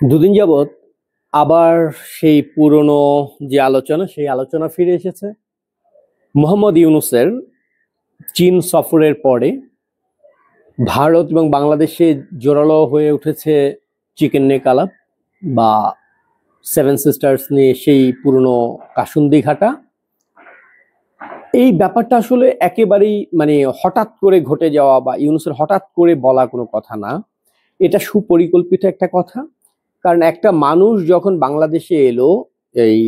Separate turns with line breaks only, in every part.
দুদিন যাবৎ আবার সেই পুরনো যে আলোচনা সেই আলোচনা ফিরে এসেছে। মোহাম্মদ ইউনূসের চীন সফরের পরে ভারত এবং বাংলাদেশে জোরালো হয়ে উঠেছে চিকেন নেক আলাপ বা সেভেন সিস্টার্স নিয়ে সেই পুরনো কাসুন্দি ঘাটা। এই ব্যাপারটা আসলে একেবারেই হঠাৎ করে ঘটে যাওয়া বা ইউনূসের হঠাৎ করে বলা কোনো কথা না, এটা সুপরিকল্পিত একটা কথা। কারণ একটা মানুষ যখন বাংলাদেশে এলো, এই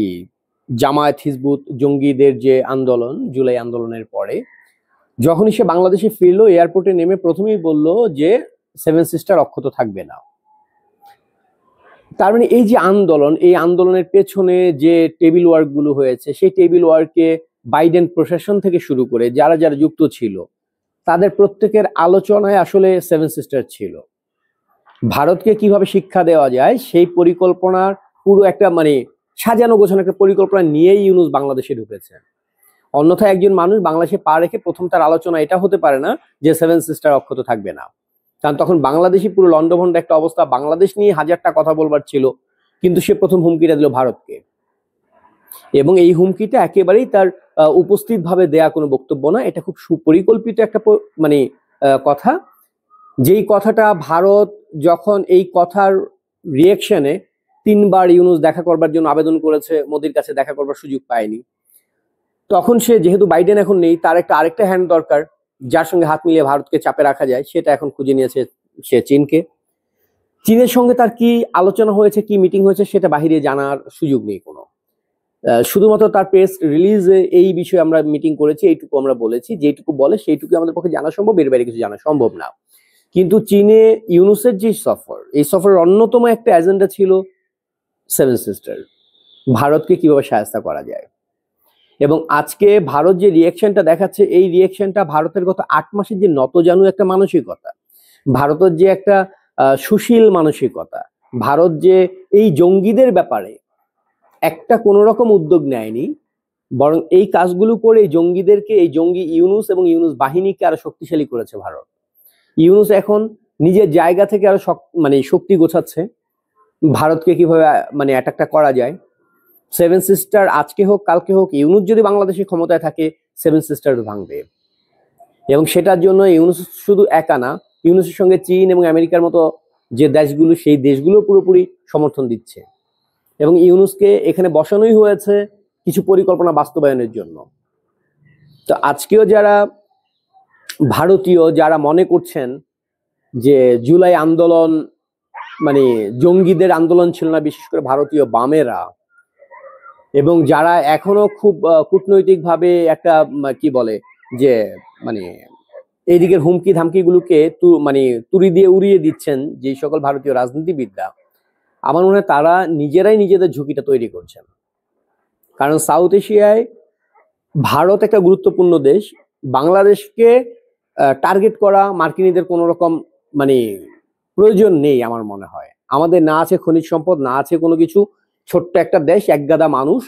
জামায়াত হিজবুত জঙ্গিদের যে আন্দোলন, জুলাই আন্দোলনের পরে যখনই সে বাংলাদেশে ফিরলো, এয়ারপোর্টে নেমে প্রথমেই বলল যে সেভেন সিস্টার অক্ষত থাকবে না। তার মানে এই যে আন্দোলন, এই আন্দোলনের পেছনে যে টেবিল ওয়ার্ক গুলো হয়েছে, সেই টেবিল ওয়ার্কে বাইডেন প্রশাসন থেকে শুরু করে যারা যারা যুক্ত ছিল তাদের প্রত্যেকের আলোচনায় আসলে সেভেন সিস্টার ছিল। ভারতকে কিভাবে শিক্ষা দেওয়া যায় সেই পরিকল্পনার পুরো একটা সাজানো গোছানো একটা পরিকল্পনা নিয়েই ইউনূস বাংলাদেশে ঢুকেছে। অন্যথায় একজন মানুষ বাংলাদেশে পা রেখে প্রথম তার আলোচনা এটা হতে পারে না যে সেভেন সিস্টার অক্ষত থাকবে না। কারণ তখন বাংলাদেশি পুরো লন্ডভন্ড একটা অবস্থা, বাংলাদেশ নিয়ে হাজারটা কথা বলবার ছিল, কিন্তু সে প্রথম হুমকিটা দিল ভারতকে। এবং এই হুমকিটা একেবারেই তার উপস্থিত ভাবে দেয়া কোনো বক্তব্য না, এটা খুব সুপরিকল্পিত একটা কথা। যেই কথাটা ভারত যখন এই কথার রিয়েকশনে 3বার ইউনূস দেখা করবার জন্য আবেদন করেছে, মোদির কাছে দেখা করবার সুযোগ পায়নি, তখন সে যেহেতু বাইডেন এখন নেই, তার আরেকটা হ্যান্ড দরকার যার সঙ্গে হাত মিলিয়ে ভারতকে চাপে রাখা যায়, সেটা এখন খুঁজে নিয়েছে সে চীনকে। চীনের সঙ্গে তার কি আলোচনা হয়েছে, কি মিটিং হয়েছে, সেটা বাহিরে জানার সুযোগ নেই কোনো। শুধুমাত্র তার প্রেস রিলিজে এই বিষয়ে আমরা মিটিং করেছি, এইটুকু আমরা বলেছি, যেটুকু বলে সেইটুকু আমাদের পক্ষে জানা সম্ভব, এর বাইরে কিছু জানা সম্ভব না। কিন্তু চীনে ইউনূসের যে সফর, এই সফরের অন্যতম একটা এজেন্ডা ছিল সেভেন সিস্টার, ভারতকে কিভাবে সহায়তা করা যায়। এবং আজকে ভারত যে রিয়েকশনটা দেখাচ্ছে, এই রিয়েকশনটা ভারতের গত 8 মাসের যে নতজানু একটা মানসিকতা, ভারতের যে একটা সুশীল মানসিকতা, ভারত যে এই জঙ্গিদের ব্যাপারে একটা কোনো রকম উদ্যোগ নেয়নি, বরং এই কাজগুলো করে এই জঙ্গিদেরকে, এই জঙ্গি ইউনূস এবং ইউনূস বাহিনীকে আরো শক্তিশালী করেছে ভারত। ইউনূস এখন নিজের জায়গা থেকে আরো শক্তি গোছাচ্ছে ভারতকে কিভাবে অ্যাটাকটা করা যায়। সেভেন সিস্টার আজকে হোক কালকে হোক, ইউনূস যদি বাংলাদেশে ক্ষমতায় থাকে, সেভেন সিস্টার ভাঙবে। এবং সেটার জন্য ইউনূস শুধু একা না, ইউনূসের সঙ্গে চীন এবং আমেরিকার মতো যে দেশগুলো, সেই দেশগুলো পুরোপুরি সমর্থন দিচ্ছে। এবং ইউনূসকে এখানে বসানোই হয়েছে কিছু পরিকল্পনা বাস্তবায়নের জন্য। তো আজকেও যারা ভারতীয়, যারা মনে করছেন যে জুলাই আন্দোলন জঙ্গিদের আন্দোলন ছিল না, বিশেষ করে ভারতীয় বামেরা, এবং যারা এখনো খুব কূটনৈতিক ভাবে একটা কি বলে যে এইদিকের হুমকি ধামকি গুলোকে তুড়ি দিয়ে উড়িয়ে দিচ্ছেন যে সকল ভারতীয় রাজনীতিবিদরা, আমার মনে হয় তারা নিজেরাই নিজেদের ঝুঁকিটা তৈরি করছেন। কারণ সাউথ এশিয়ায় ভারত একটা গুরুত্বপূর্ণ দেশ, বাংলাদেশকে টার্গেট করা মার্কিনীদের কোনো রকম প্রয়োজন নেই আমার মনে হয়। আমাদের না আছে খনিজ সম্পদ, না আছে কোনো কিছু, ছোট্ট একটা দেশ, একগাদা মানুষ,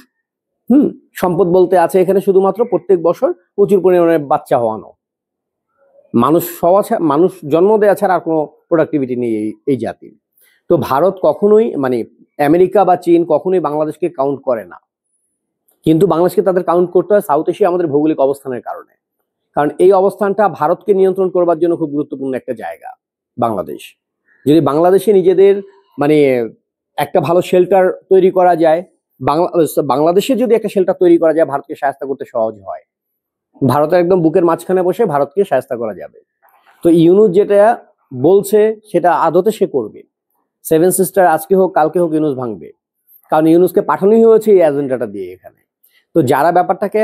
সম্পদ বলতে আছে এখানে শুধুমাত্র প্রত্যেক বছর প্রচুর পরিমাণে বাচ্চা হওয়ানো, মানুষ জন্ম দেওয়া ছাড়া আর কোনো প্রোডাক্টিভিটি নেই এই জাতির। তো ভারত কখনোই আমেরিকা বা চীন কখনোই বাংলাদেশকে কাউন্ট করে না, কিন্তু বাংলাদেশকে তাদের কাউন্ট করতে হয় সাউথ এশিয়া আমাদের ভৌগোলিক অবস্থানের কারণে। কারণ এই অবস্থানটা ভারতকে নিয়ন্ত্রণ করবার জন্য খুব গুরুত্বপূর্ণ একটা জায়গা বাংলাদেশ। যদি বাংলাদেশে নিজেদের একটা ভালো শেল্টার তৈরি করা যায়, বাংলাদেশে যদি একটা শেল্টার তৈরি করা যায়, ভারতকে সহায়তা করতে সহজ হয়। ভারতের একদম বুকের মাঝখানে বসে ভারতকে সহায়তা করা যাবে। তো ইউনূস যেটা বলছে সেটা আদতে সে করবে। সেভেন সিস্টার আজকে হোক কালকে হোক ইউনূস ভাঙবে, কারণ ইউনূসকে পাঠানোই হয়েছে এই এজেন্ডাটা দিয়ে এখানে। তো যারা ব্যাপারটাকে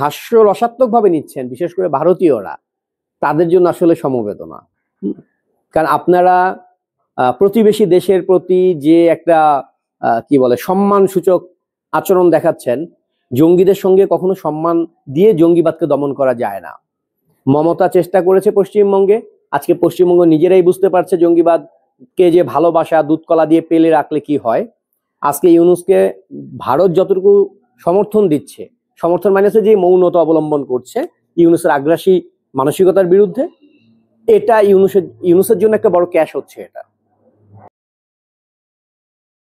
হাস্যরসাত্মক ভাবে নিচ্ছেন, বিশেষ করে ভারতীয়রা, তাদের জন্য আসলে সমবেদনা। কারণ আপনারা প্রতিবেশী দেশের প্রতি যে একটা কি বলে সম্মান সূচক আচরণ দেখাচ্ছেন, জঙ্গিদের সঙ্গে কখনো সম্মান দিয়ে জঙ্গিবাদকে দমন করা যায় না। মমতা চেষ্টা করেছে পশ্চিমবঙ্গে, আজকে পশ্চিমবঙ্গ নিজেরাই বুঝতে পারছে জঙ্গিবাদকে যে ভালোবাসা দুধ কলা দিয়ে পেলে রাখলে কি হয়। আজকে ইউনূসকে ভারত যতটুকু সমর্থন দিচ্ছে, সমর্থন হচ্ছে যে মৌনতা অবলম্বন করছে ইউনূসের আগ্রাসী মানসিকতার বিরুদ্ধে, এটা ইউনূসের জন্য একটা বড় ক্যাশ হচ্ছে এটা।